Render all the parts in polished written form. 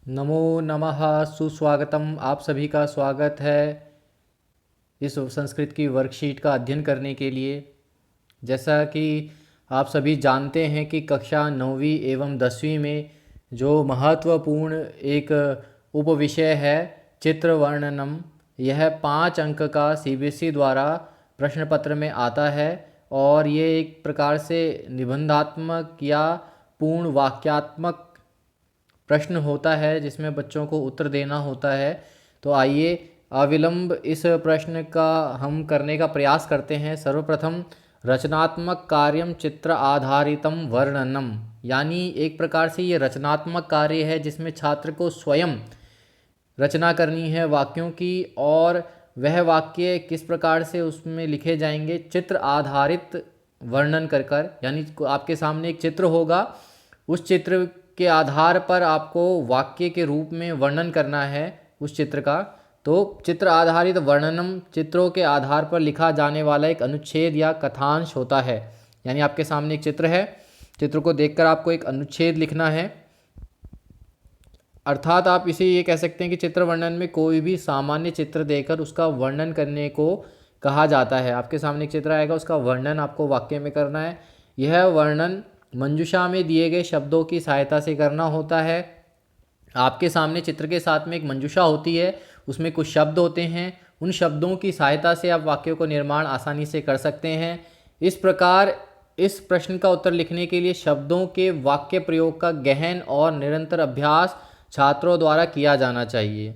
नमो नमः। सुस्वागतम। आप सभी का स्वागत है इस संस्कृत की वर्कशीट का अध्ययन करने के लिए। जैसा कि आप सभी जानते हैं कि कक्षा 9वीं एवं 10वीं में जो महत्वपूर्ण एक उपविषय है चित्र वर्णनम, यह 5 अंक का सीबीएसई द्वारा प्रश्न पत्र में आता है और ये एक प्रकार से निबंधात्मक या पूर्ण वाक्यात्मक प्रश्न होता है जिसमें बच्चों को उत्तर देना होता है। तो आइए अविलंब इस प्रश्न का हम करने का प्रयास करते हैं। सर्वप्रथम रचनात्मक कार्यम चित्र आधारितम वर्णनम, यानी एक प्रकार से ये रचनात्मक कार्य है जिसमें छात्र को स्वयं रचना करनी है वाक्यों की, और वह वाक्य किस प्रकार से उसमें लिखे जाएंगे चित्र आधारित वर्णन कर कर, यानी आपके सामने एक चित्र होगा, उस चित्र के आधार पर आपको वाक्य के रूप में वर्णन करना है उस चित्र का। तो चित्र आधारित वर्णनम चित्रों के आधार पर लिखा जाने वाला एक अनुच्छेद या कथांश होता है। यानी आपके सामने एक चित्र है, चित्र को देखकर आपको एक अनुच्छेद लिखना है। अर्थात आप इसे ये कह सकते हैं कि चित्र वर्णन में कोई भी सामान्य चित्र देकर उसका वर्णन करने को कहा जाता है। आपके सामने एक चित्र आएगा, उसका वर्णन आपको वाक्य में करना है। यह वर्णन मंजूषा में दिए गए शब्दों की सहायता से करना होता है। आपके सामने चित्र के साथ में एक मंजूषा होती है, उसमें कुछ शब्द होते हैं, उन शब्दों की सहायता से आप वाक्यों को निर्माण आसानी से कर सकते हैं। इस प्रकार इस प्रश्न का उत्तर लिखने के लिए शब्दों के वाक्य प्रयोग का गहन और निरंतर अभ्यास छात्रों द्वारा किया जाना चाहिए।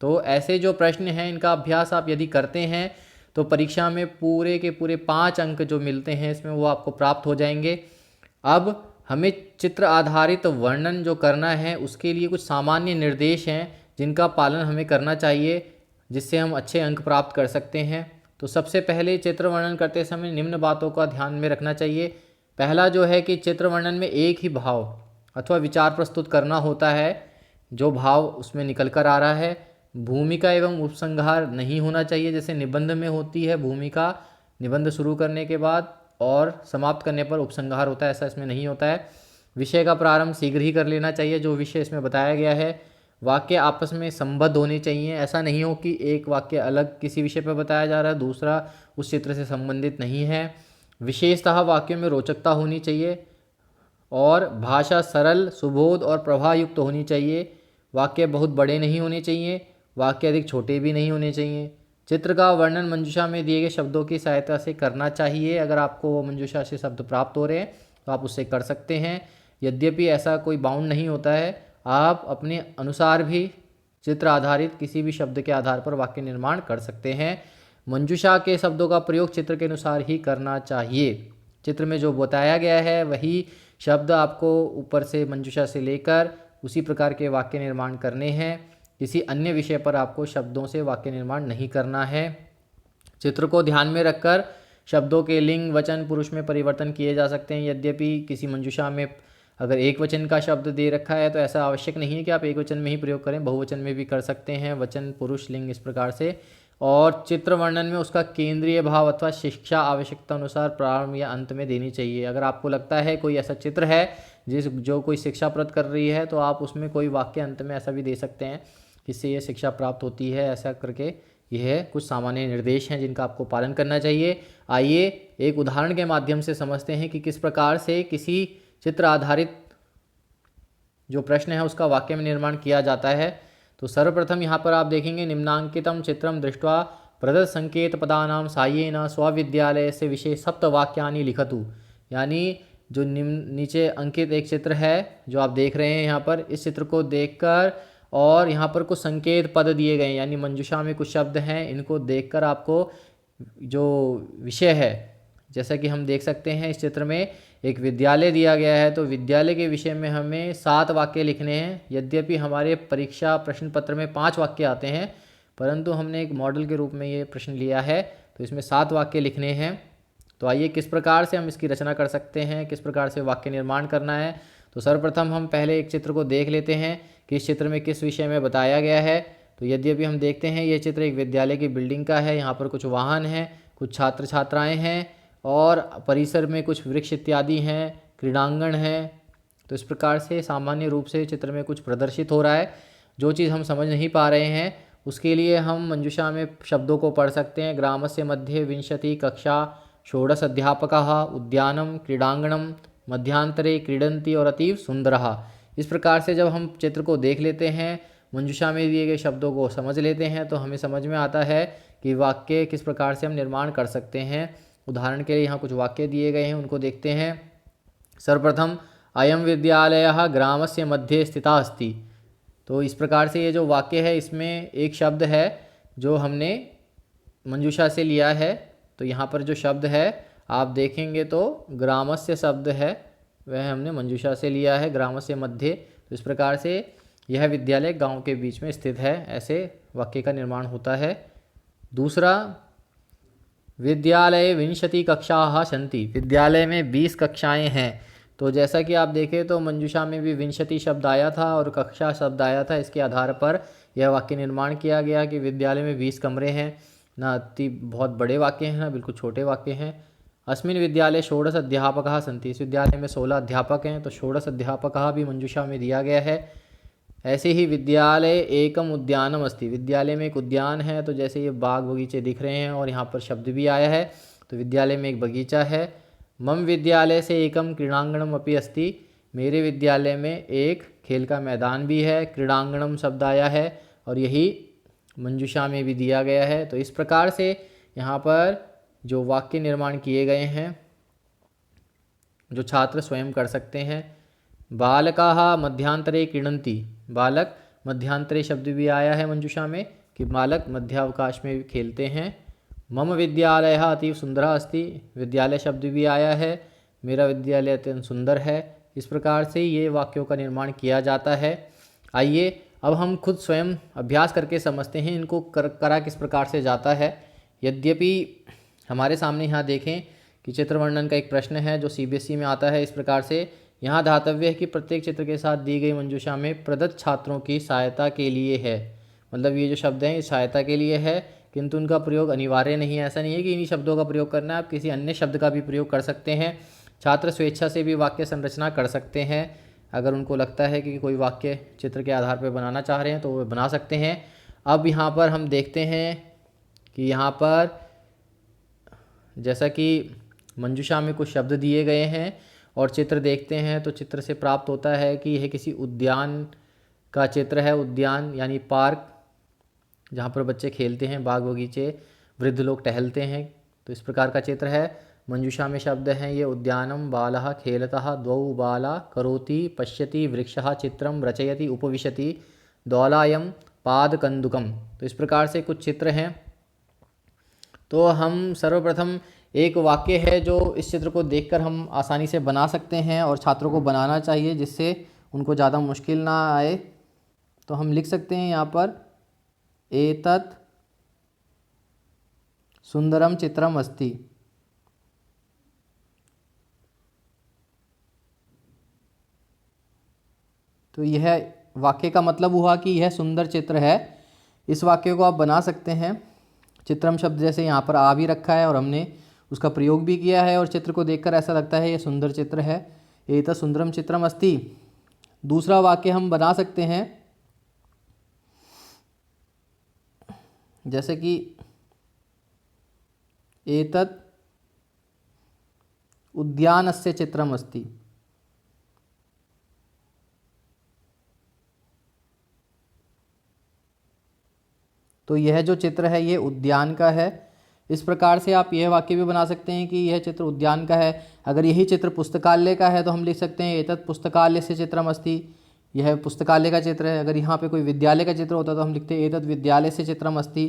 तो ऐसे जो प्रश्न हैं इनका अभ्यास आप यदि करते हैं तो परीक्षा में पूरे के पूरे 5 अंक जो मिलते हैं इसमें वो आपको प्राप्त हो जाएंगे। अब हमें चित्र आधारित वर्णन जो करना है उसके लिए कुछ सामान्य निर्देश हैं जिनका पालन हमें करना चाहिए, जिससे हम अच्छे अंक प्राप्त कर सकते हैं। तो सबसे पहले चित्र वर्णन करते समय निम्न बातों का ध्यान में रखना चाहिए। पहला जो है कि चित्र वर्णन में एक ही भाव अथवा विचार प्रस्तुत करना होता है, जो भाव उसमें निकल कर आ रहा है। भूमिका एवं उपसंहार नहीं होना चाहिए, जैसे निबंध में होती है भूमिका निबंध शुरू करने के बाद और समाप्त करने पर उपसंहार होता है, ऐसा इसमें नहीं होता है। विषय का प्रारंभ शीघ्र ही कर लेना चाहिए जो विषय इसमें बताया गया है। वाक्य आपस में संबद्ध होने चाहिए, ऐसा नहीं हो कि एक वाक्य अलग किसी विषय पर बताया जा रहा है, दूसरा उस चित्र से संबंधित नहीं है। विशेषतः वाक्यों में रोचकता होनी चाहिए और भाषा सरल, सुबोध और प्रभावयुक्त होनी चाहिए। वाक्य बहुत बड़े नहीं होने चाहिए, वाक्य अधिक छोटे भी नहीं होने चाहिए। चित्र का वर्णन मंजूषा में दिए गए शब्दों की सहायता से करना चाहिए। अगर आपको वो मंजूषा से शब्द प्राप्त हो रहे हैं तो आप उससे कर सकते हैं। यद्यपि ऐसा कोई बाउंड नहीं होता है, आप अपने अनुसार भी चित्र आधारित किसी भी शब्द के आधार पर वाक्य निर्माण कर सकते हैं। मंजूषा के शब्दों का प्रयोग चित्र के अनुसार ही करना चाहिए। चित्र में जो बताया गया है वही शब्द आपको ऊपर से मंजूषा से लेकर उसी प्रकार के वाक्य निर्माण करने हैं। किसी अन्य विषय पर आपको शब्दों से वाक्य निर्माण नहीं करना है। चित्र को ध्यान में रखकर शब्दों के लिंग, वचन, पुरुष में परिवर्तन किए जा सकते हैं। यद्यपि किसी मंजूषा में अगर एक वचन का शब्द दे रखा है तो ऐसा आवश्यक नहीं है कि आप एक वचन में ही प्रयोग करें, बहुवचन में भी कर सकते हैं, वचन, पुरुष, लिंग, इस प्रकार से। और चित्र वर्णन में उसका केंद्रीय भाव अथवा शिक्षा आवश्यकता अनुसार प्रारंभ या अंत में देनी चाहिए। अगर आपको लगता है कोई ऐसा चित्र है जो कोई शिक्षा प्रद कर रही है तो आप उसमें कोई वाक्य अंत में ऐसा भी दे सकते हैं जिससे ये शिक्षा प्राप्त होती है। ऐसा करके यह कुछ सामान्य निर्देश हैं जिनका आपको पालन करना चाहिए। आइए एक उदाहरण के माध्यम से समझते हैं कि किस प्रकार से किसी चित्र आधारित जो प्रश्न है उसका वाक्य में निर्माण किया जाता है। तो सर्वप्रथम यहाँ पर आप देखेंगे, निम्नांकितम चित्रम दृष्ट्वा प्रदत्त संकेत पदानाम साहाय्येन स्वविद्यालय से विषय सप्तवाक्यानि लिखतु। यानी जो नीचे अंकित एक चित्र है जो आप देख रहे हैं यहाँ पर, इस चित्र को देखकर और यहाँ पर कुछ संकेत पद दिए गए हैं, यानी मंजूषा में कुछ शब्द हैं, इनको देखकर आपको जो विषय है, जैसा कि हम देख सकते हैं इस चित्र में एक विद्यालय दिया गया है, तो विद्यालय के विषय में हमें 7 वाक्य लिखने हैं। यद्यपि हमारे परीक्षा प्रश्न पत्र में 5 वाक्य आते हैं, परंतु हमने एक मॉडल के रूप में ये प्रश्न लिया है तो इसमें 7 वाक्य लिखने हैं। तो आइए किस प्रकार से हम इसकी रचना कर सकते हैं, किस प्रकार से वाक्य निर्माण करना है। तो सर्वप्रथम हम पहले एक चित्र को देख लेते हैं कि इस चित्र में किस विषय में बताया गया है। तो यद्यपि हम देखते हैं ये चित्र एक विद्यालय की बिल्डिंग का है। यहाँ पर कुछ वाहन हैं, कुछ छात्र छात्राएँ हैं और परिसर में कुछ वृक्ष इत्यादि हैं, क्रीड़ांगण है तो इस प्रकार से सामान्य रूप से चित्र में कुछ प्रदर्शित हो रहा है। जो चीज़ हम समझ नहीं पा रहे हैं उसके लिए हम मंजूषा में शब्दों को पढ़ सकते हैं। ग्रामस्य मध्ये विंशति कक्षा षोडश अध्यापकः उद्यानं क्रीडांगणं मध्यांतरे क्रीडन्ति और अतीव सुंदरः। इस प्रकार से जब हम चित्र को देख लेते हैं, मंजूषा में दिए गए शब्दों को समझ लेते हैं, तो हमें समझ में आता है कि वाक्य किस प्रकार से हम निर्माण कर सकते हैं। उदाहरण के लिए यहाँ कुछ वाक्य दिए गए हैं, उनको देखते हैं। सर्वप्रथम अयं विद्यालयः ग्रामस्य मध्ये स्थितः अस्ति। तो इस प्रकार से ये जो वाक्य है इसमें एक शब्द है जो हमने मंजूषा से लिया है। तो यहाँ पर जो शब्द है आप देखेंगे तो ग्रामस्य शब्द है वह हमने मंजूषा से लिया है, ग्रामस्य मध्ये। तो इस प्रकार से यह विद्यालय गांव के बीच में स्थित है, ऐसे वाक्य का निर्माण होता है। दूसरा, विद्यालये विंशति कक्षाः सन्ति। विद्यालय में 20 कक्षाएं हैं। तो जैसा कि आप देखें तो मंजूषा में भी विंशति शब्द आया था और कक्षा शब्द आया था। इसके आधार पर यह वाक्य निर्माण किया गया कि विद्यालय में 20 कमरे हैं। ना अति बहुत बड़े वाक्य हैं ना बिल्कुल छोटे वाक्य हैं। अस्मिन् विद्यालये षोडश अध्यापकाः सन्ति। इस विद्यालय में 16 अध्यापक हैं, तो षोडश अध्यापकाः भी मंजूषा में दिया गया है। ऐसे ही विद्यालय एकम उद्यानम अस्ति। विद्यालय में एक उद्यान है, तो जैसे ये बाग बगीचे दिख रहे हैं और यहाँ पर शब्द भी आया है, तो विद्यालय में एक बगीचा है। मम विद्यालय से एकम क्रीडांगणम अपि अस्ति। मेरे विद्यालय में एक खेल का मैदान भी है। क्रीडांगणम शब्द आया है और यही मंजूषा में भी दिया गया है। तो इस प्रकार से यहाँ पर जो वाक्य निर्माण किए गए हैं जो छात्र स्वयं कर सकते हैं। बालकाः मध्यांतरे क्रीडन्ति। बालक मध्यांतरे शब्द भी आया है मंजूषा में कि बालक मध्यावकाश में भी खेलते हैं। मम विद्यालयः अतीव सुंदरः अस्ति। विद्यालय शब्द भी आया है, मेरा विद्यालय अत्यंत सुंदर है। इस प्रकार से ये वाक्यों का निर्माण किया जाता है। आइए अब हम खुद स्वयं अभ्यास करके समझते हैं इनको करा किस प्रकार से जाता है। यद्यपि हमारे सामने यहाँ देखें कि चित्र वर्णन का एक प्रश्न है जो CBSE में आता है इस प्रकार से। यहाँ ध्यातव्य है कि प्रत्येक चित्र के साथ दी गई मंजूषा में प्रदत्त छात्रों की सहायता के लिए है। मतलब ये जो शब्द हैं ये सहायता के लिए है, किंतु उनका प्रयोग अनिवार्य नहीं है। ऐसा नहीं है कि इन्हीं शब्दों का प्रयोग करना है, आप किसी अन्य शब्द का भी प्रयोग कर सकते हैं। छात्र स्वेच्छा से भी वाक्य संरचना कर सकते हैं। अगर उनको लगता है कि कोई वाक्य चित्र के आधार पर बनाना चाह रहे हैं तो वो बना सकते हैं। अब यहाँ पर हम देखते हैं कि यहाँ पर जैसा कि मंजूषा में कुछ शब्द दिए गए हैं और चित्र देखते हैं तो चित्र से प्राप्त होता है कि यह किसी उद्यान का चित्र है। उद्यान यानी पार्क, जहाँ पर बच्चे खेलते हैं, बाग बगीचे, वृद्ध लोग टहलते हैं, तो इस प्रकार का चित्र है। मंजूषा में शब्द हैं ये उद्यानम बालः खेलतः द्वौ बाला करोति पश्यति वृक्षः चित्रम रचयति उपविशति दौलायम पादकंदुकम। तो इस प्रकार से कुछ चित्र हैं। तो हम सर्वप्रथम एक वाक्य है जो इस चित्र को देखकर हम आसानी से बना सकते हैं और छात्रों को बनाना चाहिए जिससे उनको ज़्यादा मुश्किल ना आए। तो हम लिख सकते हैं यहाँ पर एतत् सुंदरम चित्रम अस्ति। तो यह वाक्य का मतलब हुआ कि यह सुंदर चित्र है। इस वाक्य को आप बना सकते हैं। चित्रम शब्द जैसे यहाँ पर आ भी रखा है और हमने उसका प्रयोग भी किया है और चित्र को देखकर ऐसा लगता है यह सुंदर चित्र है। एतत् सुंदरम चित्रम अस्ति। दूसरा वाक्य हम बना सकते हैं जैसे कि एतत् उद्यानस्य चित्रम अस्ति। तो यह जो चित्र है ये उद्यान का है। इस प्रकार से आप यह वाक्य भी बना सकते हैं कि यह चित्र उद्यान का है। अगर यही चित्र पुस्तकालय का है तो हम लिख सकते हैं एतत् पुस्तकालयस्य चित्रम अस्ति। यह पुस्तकालय का चित्र है। अगर यहाँ पे कोई विद्यालय का चित्र होता तो हम लिखते हैं एतत् विद्यालयस्य चित्रम अस्ति।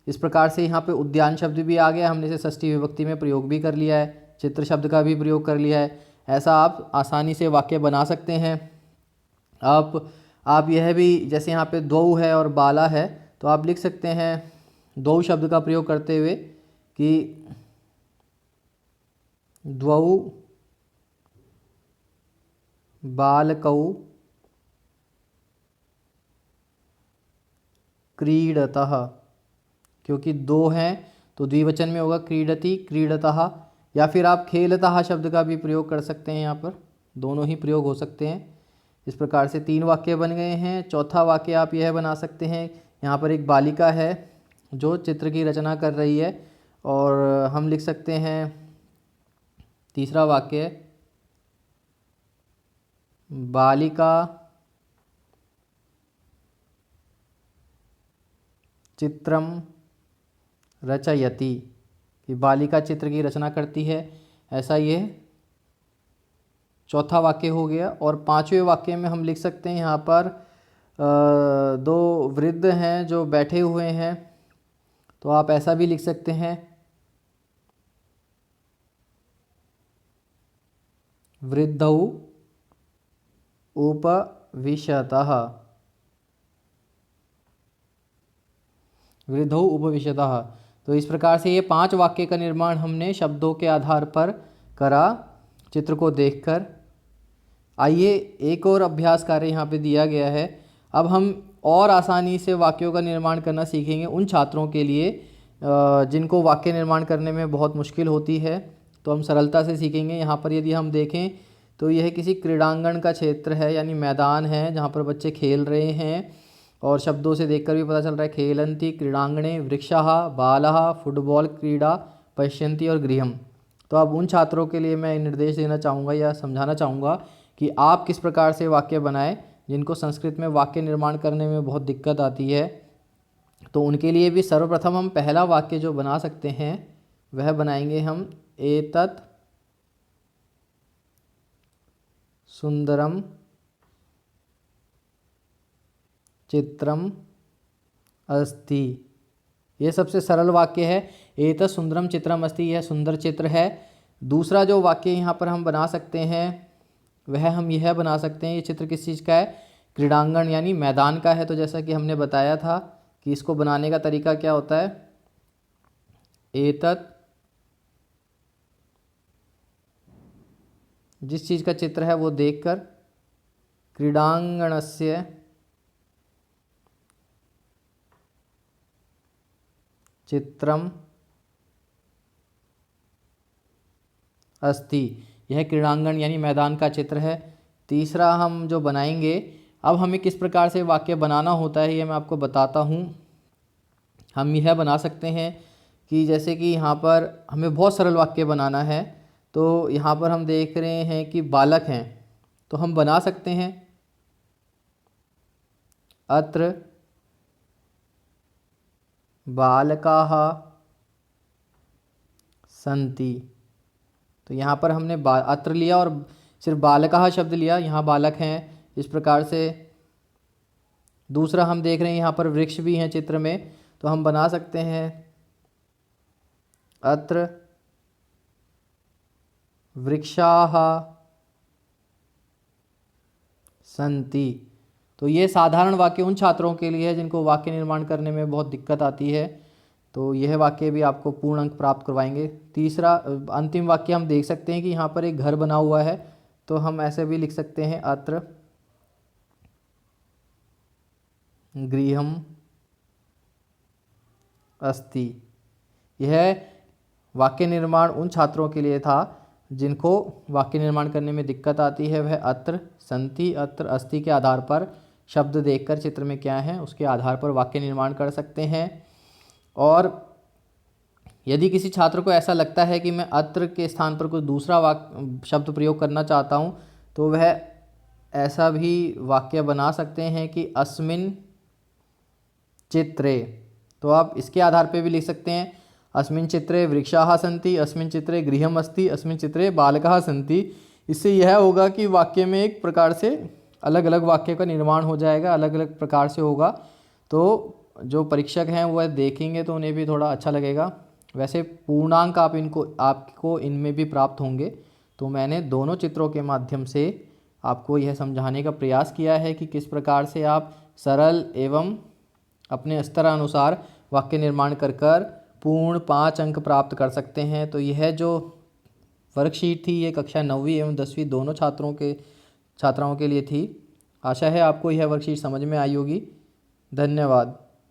इस प्रकार से यहाँ पे उद्यान शब्द भी आ गया, हमने इसे षष्ठी विभक्ति में प्रयोग भी कर लिया है, चित्र शब्द का भी प्रयोग कर लिया है। ऐसा आप आसानी से वाक्य बना सकते हैं। आप यह भी जैसे यहाँ पे द्वौ है और बाला है तो आप लिख सकते हैं द्वौ शब्द का प्रयोग करते हुए कि द्वौ बालकौ क्रीडतः। क्योंकि दो हैं तो द्विवचन में होगा क्रीडति क्रीडतः। या फिर आप खेलतः शब्द का भी प्रयोग कर सकते हैं यहाँ पर। दोनों ही प्रयोग हो सकते हैं। इस प्रकार से 3 वाक्य बन गए हैं। चौथा वाक्य आप यह बना सकते हैं, यहाँ पर एक बालिका है जो चित्र की रचना कर रही है, और हम लिख सकते हैं तीसरा वाक्य, बालिका चित्रम रचयति, कि बालिका चित्र की रचना करती है। ऐसा ये चौथा वाक्य हो गया। और 5वें वाक्य में हम लिख सकते हैं यहाँ पर 2 वृद्ध हैं जो बैठे हुए हैं, तो आप ऐसा भी लिख सकते हैं, वृद्धौ उपविशतः, वृद्धौ उपविशतः। तो इस प्रकार से ये 5 वाक्य का निर्माण हमने शब्दों के आधार पर करा चित्र को देखकर। आइए एक और अभ्यास कार्य यहाँ पे दिया गया है। अब हम और आसानी से वाक्यों का निर्माण करना सीखेंगे उन छात्रों के लिए जिनको वाक्य निर्माण करने में बहुत मुश्किल होती है, तो हम सरलता से सीखेंगे। यहाँ पर यदि हम देखें तो यह किसी क्रीड़ांगण का क्षेत्र है, यानी मैदान है जहाँ पर बच्चे खेल रहे हैं, और शब्दों से देखकर भी पता चल रहा है खेलन्ति क्रीड़ांगणे वृक्षः बालः फुटबॉल क्रीड़ा पश्यन्ति और गृहम्। तो अब उन छात्रों के लिए मैं निर्देश देना चाहूँगा या समझाना चाहूँगा कि आप किस प्रकार से वाक्य बनाएं जिनको संस्कृत में वाक्य निर्माण करने में बहुत दिक्कत आती है। तो उनके लिए भी सर्वप्रथम हम पहला वाक्य जो बना सकते हैं वह बनाएंगे हम, एतत् सुंदरम चित्रम अस्ति। यह सबसे सरल वाक्य है, एतत् सुंदरम चित्रम अस्ति, यह सुंदर चित्र है। दूसरा जो वाक्य यहाँ पर हम बना सकते हैं वह हम यह बना सकते हैं, ये चित्र किस चीज़ का है, क्रीड़ांगण यानी मैदान का है। तो जैसा कि हमने बताया था कि इसको बनाने का तरीका क्या होता है, एतत्, जिस चीज़ का चित्र है वो देखकर, क्रीडांगणस्य चित्रम अस्ति, यह क्रीड़ांगण यानी मैदान का चित्र है। तीसरा हम जो बनाएंगे, अब हमें किस प्रकार से वाक्य बनाना होता है ये मैं आपको बताता हूँ। हम यह बना सकते हैं कि जैसे कि यहाँ पर हमें बहुत सरल वाक्य बनाना है, तो यहाँ पर हम देख रहे हैं कि बालक हैं, तो हम बना सकते हैं अत्र बालकाः सन्ति। तो यहाँ पर हमने अत्र लिया और सिर्फ बालकाः शब्द लिया, यहाँ बालक हैं। इस प्रकार से दूसरा हम देख रहे हैं यहाँ पर वृक्ष भी हैं चित्र में, तो हम बना सकते हैं अत्र वृक्षाः सन्ति। तो ये साधारण वाक्य उन छात्रों के लिए है जिनको वाक्य निर्माण करने में बहुत दिक्कत आती है, तो यह वाक्य भी आपको पूर्ण अंक प्राप्त करवाएंगे। तीसरा अंतिम वाक्य हम देख सकते हैं कि यहाँ पर एक घर बना हुआ है, तो हम ऐसे भी लिख सकते हैं अत्र गृहम् अस्ति। यह वाक्य निर्माण उन छात्रों के लिए था जिनको वाक्य निर्माण करने में दिक्कत आती है। वह अत्र, सन्ति, अत्र, अस्ति के आधार पर शब्द देखकर चित्र में क्या है उसके आधार पर वाक्य निर्माण कर सकते हैं। और यदि किसी छात्र को ऐसा लगता है कि मैं अत्र के स्थान पर कोई दूसरा शब्द प्रयोग करना चाहता हूँ, तो वह ऐसा भी वाक्य बना सकते हैं कि अस्मिन् चित्रे। तो आप इसके आधार पर भी लिख सकते हैं अस्मिन् चित्रे वृक्षाः सन्ति, अस्मिन् चित्रे गृहम् अस्ति, अस्मिन् चित्रे बालकाः सन्ति। इससे यह होगा कि वाक्य में एक प्रकार से अलग अलग वाक्य का निर्माण हो जाएगा, अलग अलग प्रकार से होगा, तो जो परीक्षक हैं वह देखेंगे तो उन्हें भी थोड़ा अच्छा लगेगा। वैसे पूर्णांक आपको इनमें भी प्राप्त होंगे। तो मैंने दोनों चित्रों के माध्यम से आपको यह समझाने का प्रयास किया है कि किस प्रकार से आप सरल एवं अपने स्तरानुसार वाक्य निर्माण कर पूर्ण 5 अंक प्राप्त कर सकते हैं। तो यह जो वर्कशीट थी ये कक्षा 9वीं एवं 10वीं दोनों छात्राओं के लिए थी। आशा है आपको यह वर्कशीट समझ में आई होगी। धन्यवाद।